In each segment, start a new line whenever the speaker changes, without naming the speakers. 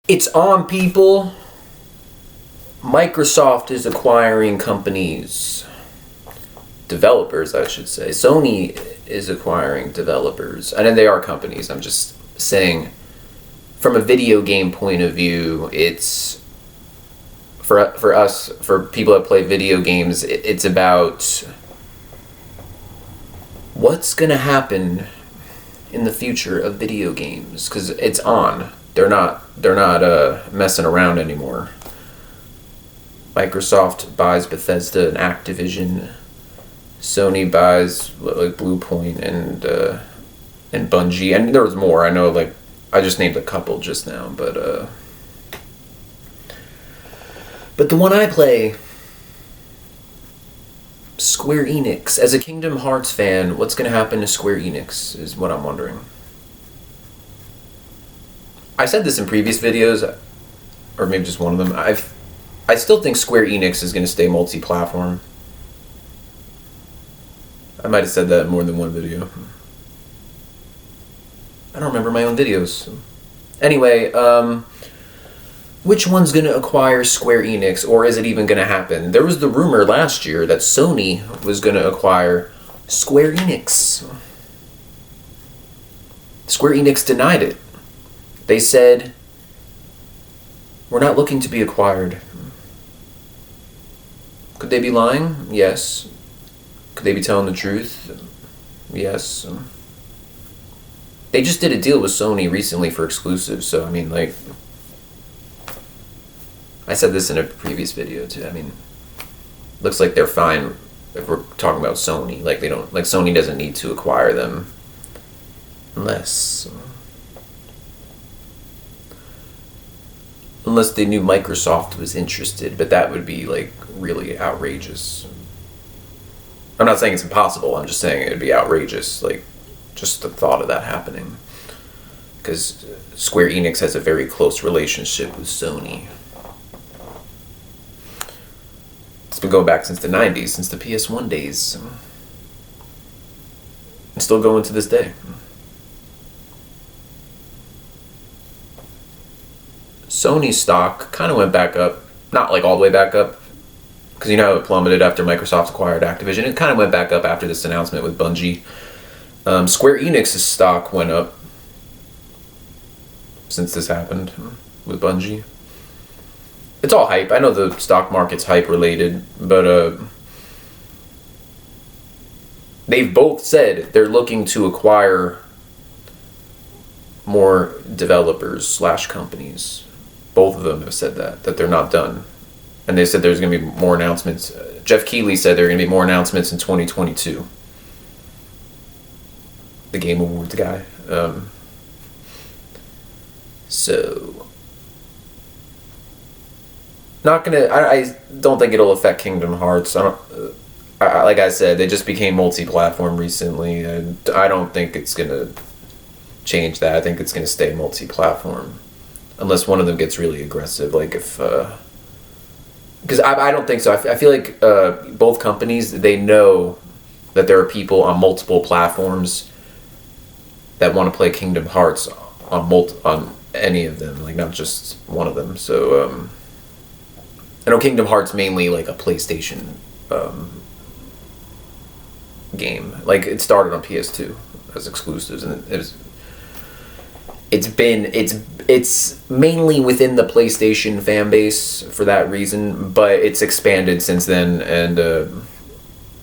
It's on, people. Microsoft is acquiring companies. Developers, I should say. Sony is acquiring developers. I know they are companies. I'm just saying, from a video game point of view, it's for us, for people that play video games, it's about what's gonna happen in the future of video games, because it's on. They're not messing around anymore. Microsoft buys Bethesda and Activision. Sony buys like Bluepoint and Bungie, and there was more. I know, like I just named a couple just now, but the one I play, Square Enix. As a Kingdom Hearts fan, what's going to happen to Square Enix is what I'm wondering. I said this in previous videos, or maybe just one of them. I still think Square Enix is going to stay multi-platform. I might have said that in more than one video. I don't remember my own videos. Anyway, which one's going to acquire Square Enix, or is it even going to happen? There was the rumor last year that Sony was going to acquire Square Enix. Square Enix denied it. They said, we're not looking to be acquired. Could they be lying? Yes. Could they be telling the truth? Yes. They just did a deal with Sony recently for exclusives, so I mean, like, I said this in a previous video too. I mean, looks like they're fine if we're talking about Sony. Like, they don't, like, Sony doesn't need to acquire them unless they knew Microsoft was interested, but that would be like really outrageous. I'm not saying it's impossible, I'm just saying it would be outrageous, like just the thought of that happening, because Square Enix has a very close relationship with Sony. It's been going back since the 90s, since the PS1 days, and still going to this day. Sony stock kind of went back up, not like all the way back up, because you know how it plummeted after Microsoft acquired Activision. It kind of went back up after this announcement with Bungie. Square Enix's stock went up since this happened with Bungie. It's all hype. I know the stock market's hype related, but they've both said they're looking to acquire more developers / companies. Both of them have said that they're not done. And they said there's going to be more announcements. Jeff Keighley said there are going to be more announcements in 2022. The Game Awards guy. So, not going to... I don't think it'll affect Kingdom Hearts. Like I said, they just became multi-platform recently, and I don't think it's going to change that. I think it's going to stay multi-platform. Unless one of them gets really aggressive, like if... Because I don't think so. I feel like both companies, they know that there are people on multiple platforms that want to play Kingdom Hearts on any of them, like not just one of them. So I know Kingdom Hearts mainly like a PlayStation game. Like it started on PS2 as exclusives, and it's mainly within the PlayStation fan base for that reason, but it's expanded since then, and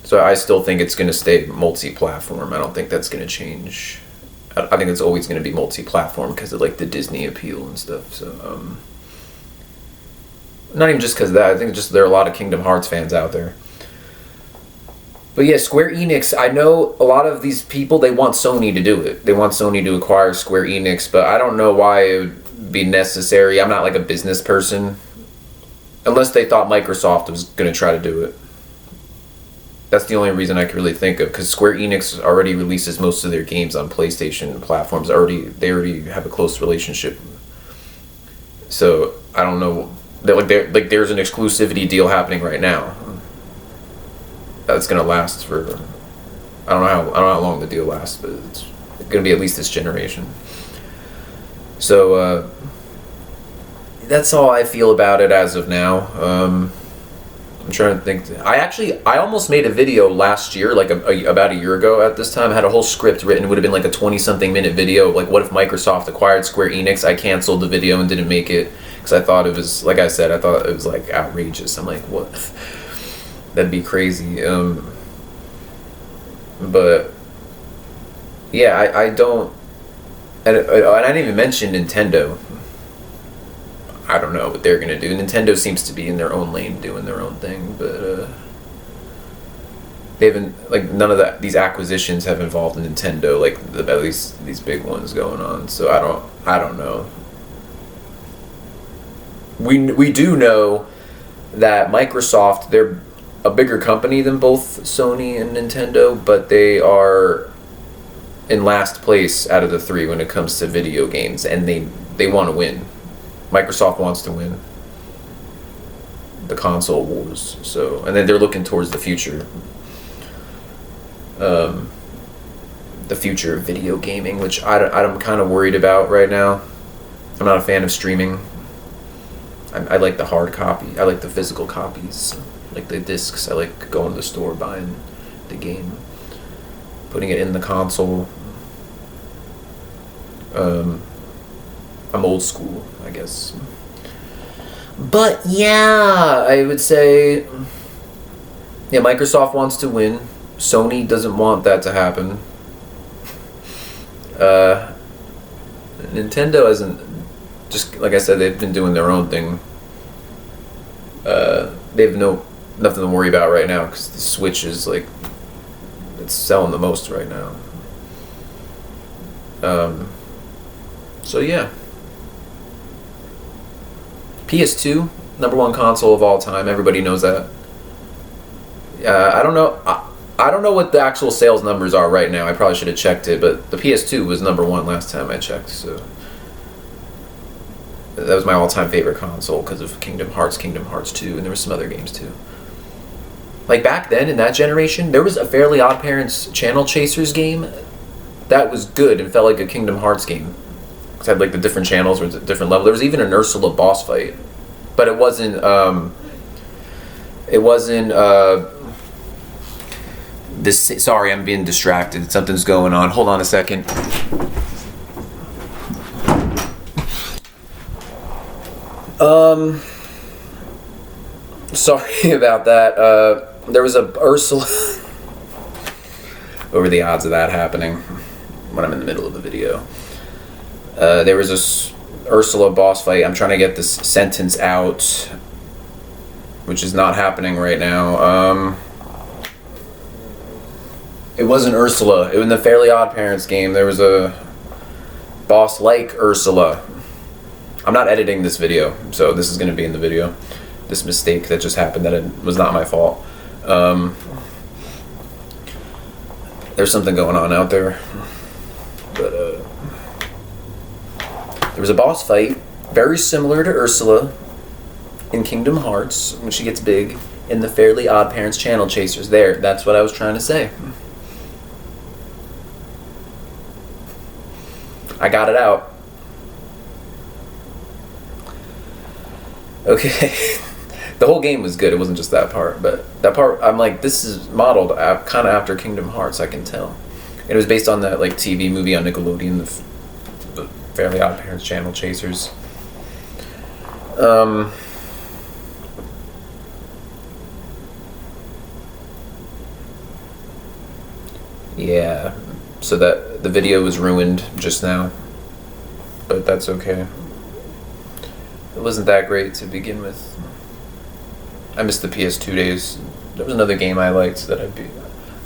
so I still think it's going to stay multi-platform. I don't think that's going to change. I think it's always going to be multi-platform because of like the Disney appeal and stuff. So not even just because of that. I think just there are a lot of Kingdom Hearts fans out there. But yeah, Square Enix, I know a lot of these people, they want Sony to do it. They want Sony to acquire Square Enix, but I don't know why it would be necessary. I'm not like a business person. Unless they thought Microsoft was going to try to do it. That's the only reason I can really think of, because Square Enix already releases most of their games on PlayStation platforms. They already have a close relationship. So, I don't know. There's an exclusivity deal happening right now. That's gonna last for I don't know how long the deal lasts, but it's gonna be at least this generation. So that's all I feel about it as of now. I'm trying to think. I almost made a video last year, like about a year ago at this time. I had a whole script written. It would have been like a 20-something minute video. Like, what if Microsoft acquired Square Enix? I canceled the video and didn't make it because I thought it was, like I said, I thought it was like outrageous. I'm like, what? That'd be crazy. But yeah, I don't, and I didn't even mention Nintendo. I don't know what they're gonna do. Nintendo seems to be in their own lane, doing their own thing, but they haven't, like, none of these acquisitions have involved Nintendo, like at least these big ones going on. So I don't know. We do know that Microsoft, they're a bigger company than both Sony and Nintendo, but they are in last place out of the three when it comes to video games, and they want to win. Microsoft wants to win the console wars, so, and then they're looking towards the future. The future of video gaming, which I'm kind of worried about right now. I'm not a fan of streaming. I like the hard copy. I like the physical copies. I like the discs. I like going to the store, buying the game, putting it in the console. I'm old school, I guess. But yeah, I would say, yeah, Microsoft wants to win. Sony doesn't want that to happen. Nintendo hasn't, just like I said, they've been doing their own thing. They have nothing to worry about right now because the Switch is like, it's selling the most right now. So yeah. PS2, number one console of all time. Everybody knows that. I don't know. I don't know what the actual sales numbers are right now. I probably should have checked it, but the PS2 was number one last time I checked. So that was my all-time favorite console because of Kingdom Hearts 2, and there were some other games too. Like back then in that generation, there was a Fairly Odd Parents Channel Chasers game that was good and felt like a Kingdom Hearts game. It had like the different channels or different level. There was even an Ursula boss fight, but it wasn't. This. Sorry, I'm being distracted. Something's going on. Hold on a second. Sorry about that. There was a Ursula. What were the odds of that happening when I'm in the middle of a video? There was this Ursula boss fight. I'm trying to get this sentence out, which is not happening right now. It wasn't Ursula. It was in the Fairly Odd Parents game. There was a boss like Ursula. I'm not editing this video, so this is going to be in the video. This mistake that just happened, that it was not my fault. There's something going on out there. But there was a boss fight very similar to Ursula in Kingdom Hearts when she gets big in the Fairly Odd Parents Channel Chasers. There, that's what I was trying to say. I got it out. Okay. The whole game was good. It wasn't just that part, but that part, I'm like, this is modeled kind of after Kingdom Hearts. I can tell. It was based on that like TV movie on Nickelodeon, the Fairly Odd Parents Channel Chasers. Yeah. So that the video was ruined just now, but that's okay. It wasn't that great to begin with. I missed the PS2 days. There was another game I liked that I beat.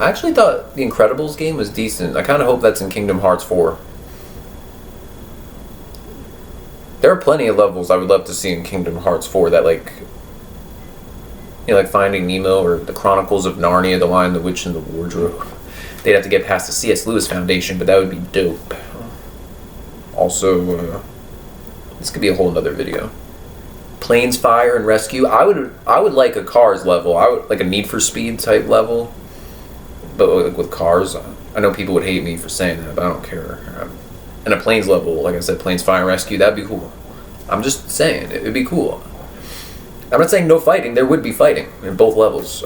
I actually thought the Incredibles game was decent. I kind of hope that's in Kingdom Hearts 4. There are plenty of levels I would love to see in Kingdom Hearts 4 that, like, you know, like Finding Nemo or the Chronicles of Narnia, The Lion, the Witch, and the Wardrobe. They'd have to get past the C.S. Lewis Foundation, but that would be dope. Also, this could be a whole nother video. Planes, Fire, and Rescue. I would like a Cars level. I would like a Need for Speed type level, but like with cars. I know people would hate me for saying that, but I don't care. And a Planes level, like I said, Planes, Fire, and Rescue. That'd be cool. I'm just saying, it'd be cool. I'm not saying no fighting. There would be fighting in both levels.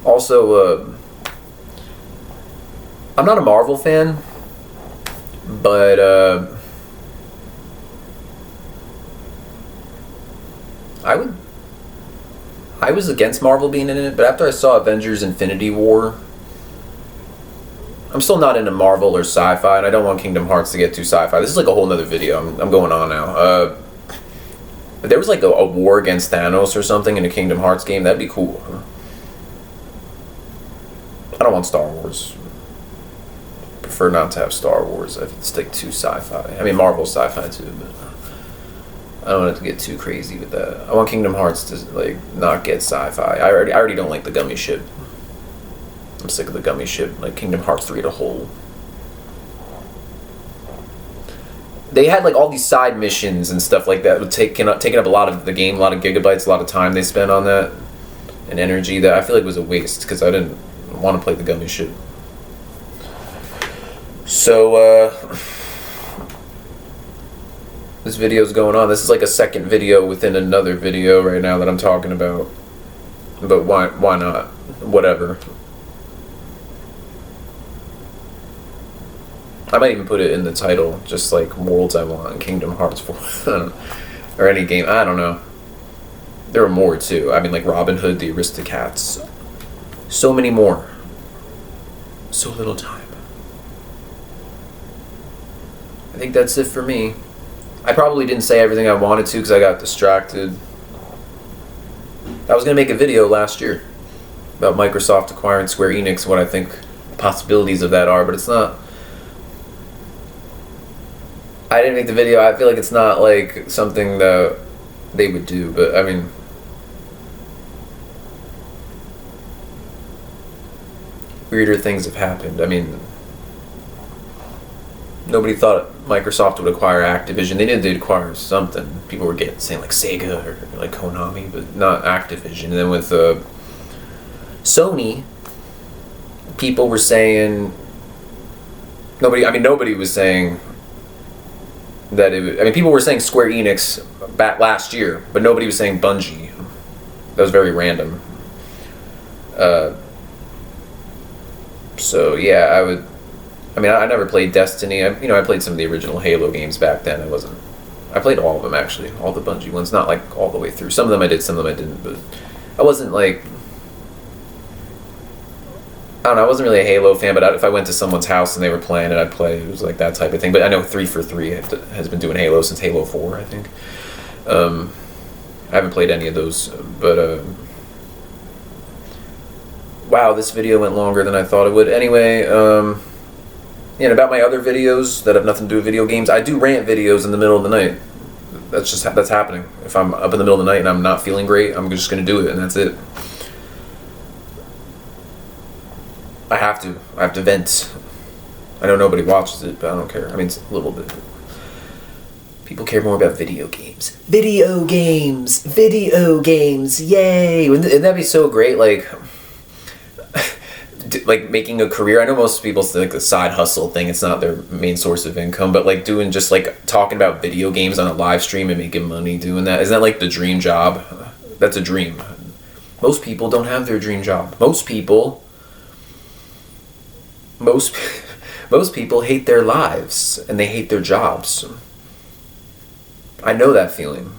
Also, I'm not a Marvel fan, but I was against Marvel being in it, but after I saw Avengers Infinity War, I'm still not into Marvel or sci-fi, and I don't want Kingdom Hearts to get too sci-fi. This is like a whole nother video. I'm going on now. If there was like a war against Thanos or something in a Kingdom Hearts game, that'd be cool. I don't want Star Wars. Prefer not to have Star Wars. I'd stick to sci-fi. I mean, Marvel's sci-fi too, but I don't want it to get too crazy with that. I want Kingdom Hearts to like not get sci-fi. I already don't like the gummy ship. I'm sick of the gummy ship. Like Kingdom Hearts 3 as a whole. They had like all these side missions and stuff like that, taking up a lot of the game, a lot of gigabytes, a lot of time they spent on that, and energy that I feel like was a waste because I didn't want to play the gummy ship. So this video's going on. This is like a second video within another video right now that I'm talking about. But why not? Whatever. I might even put it in the title, just like Worlds I Want, Kingdom Hearts 4, or any game. I don't know. There are more too. I mean, like Robin Hood, the Aristocats. So many more. So little time. I think that's it for me. I probably didn't say everything I wanted to because I got distracted. I was going to make a video last year about Microsoft acquiring Square Enix, what I think the possibilities of that are, but it's not. I didn't make the video. I feel like it's not like something that they would do, but I mean, weirder things have happened. I mean, nobody thought Microsoft would acquire Activision. They did acquire something. People were saying like Sega or like Konami, but not Activision. And then with Sony, people were saying nobody was saying that it would, I mean, people were saying Square Enix back last year, but nobody was saying Bungie. That was very random. So yeah, I never played Destiny. I played some of the original Halo games back then. I played all of them actually, all the Bungie ones, not like all the way through. Some of them I did, some of them I didn't, but I wasn't like, I don't know, I wasn't really a Halo fan, but if I went to someone's house and they were playing it, I'd play. It was like that type of thing. But I know 343 has been doing Halo since Halo 4, I think. I haven't played any of those, but wow, this video went longer than I thought it would. Anyway, and about my other videos that have nothing to do with video games, I do rant videos in the middle of the night. That's happening. If I'm up in the middle of the night and I'm not feeling great, I'm just going to do it, and that's it. I have to vent. I know nobody watches it, but I don't care. I mean, it's a little bit. People care more about video games. Video games! Video games! Yay! Wouldn't that be so great? Like making a career. I know most people think the side hustle thing, it's not their main source of income, but like doing just like talking about video games on a live stream and making money doing that, isn't that like the dream job? That's a dream. Most people don't have their dream job. Most people hate their lives and they hate their jobs. I know that feeling.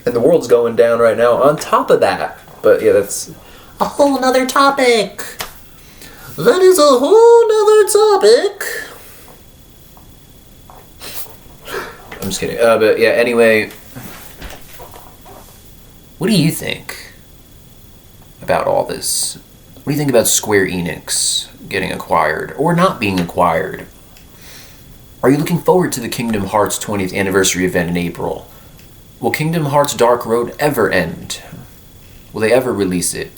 And the world's going down right now on top of that. But yeah, that's a whole nother topic. That is a whole nother topic. I'm just kidding. But yeah, anyway. What do you think about all this? What do you think about Square Enix getting acquired or not being acquired? Are you looking forward to the Kingdom Hearts 20th anniversary event in April? Will Kingdom Hearts Dark Road ever end? Will they ever release it?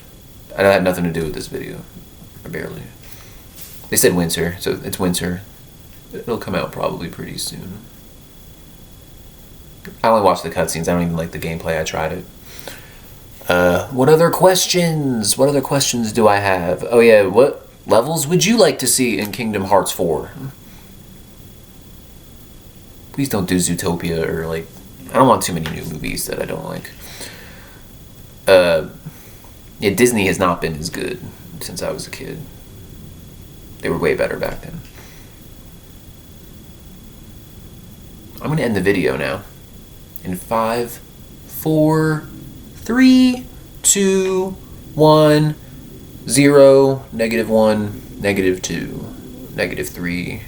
I had nothing to do with this video. Barely. They said winter, so it's winter. It'll come out probably pretty soon. I only watched the cutscenes. I don't even like the gameplay. I tried it. What other questions? What other questions do I have? Oh yeah, what levels would you like to see in Kingdom Hearts 4? Please don't do Zootopia or like... I don't want too many new movies that I don't like. Yeah, Disney has not been as good since I was a kid. They were way better back then. I'm going to end the video now. In 5, 4, 3, 2, 1, 0, -1, -2, -3,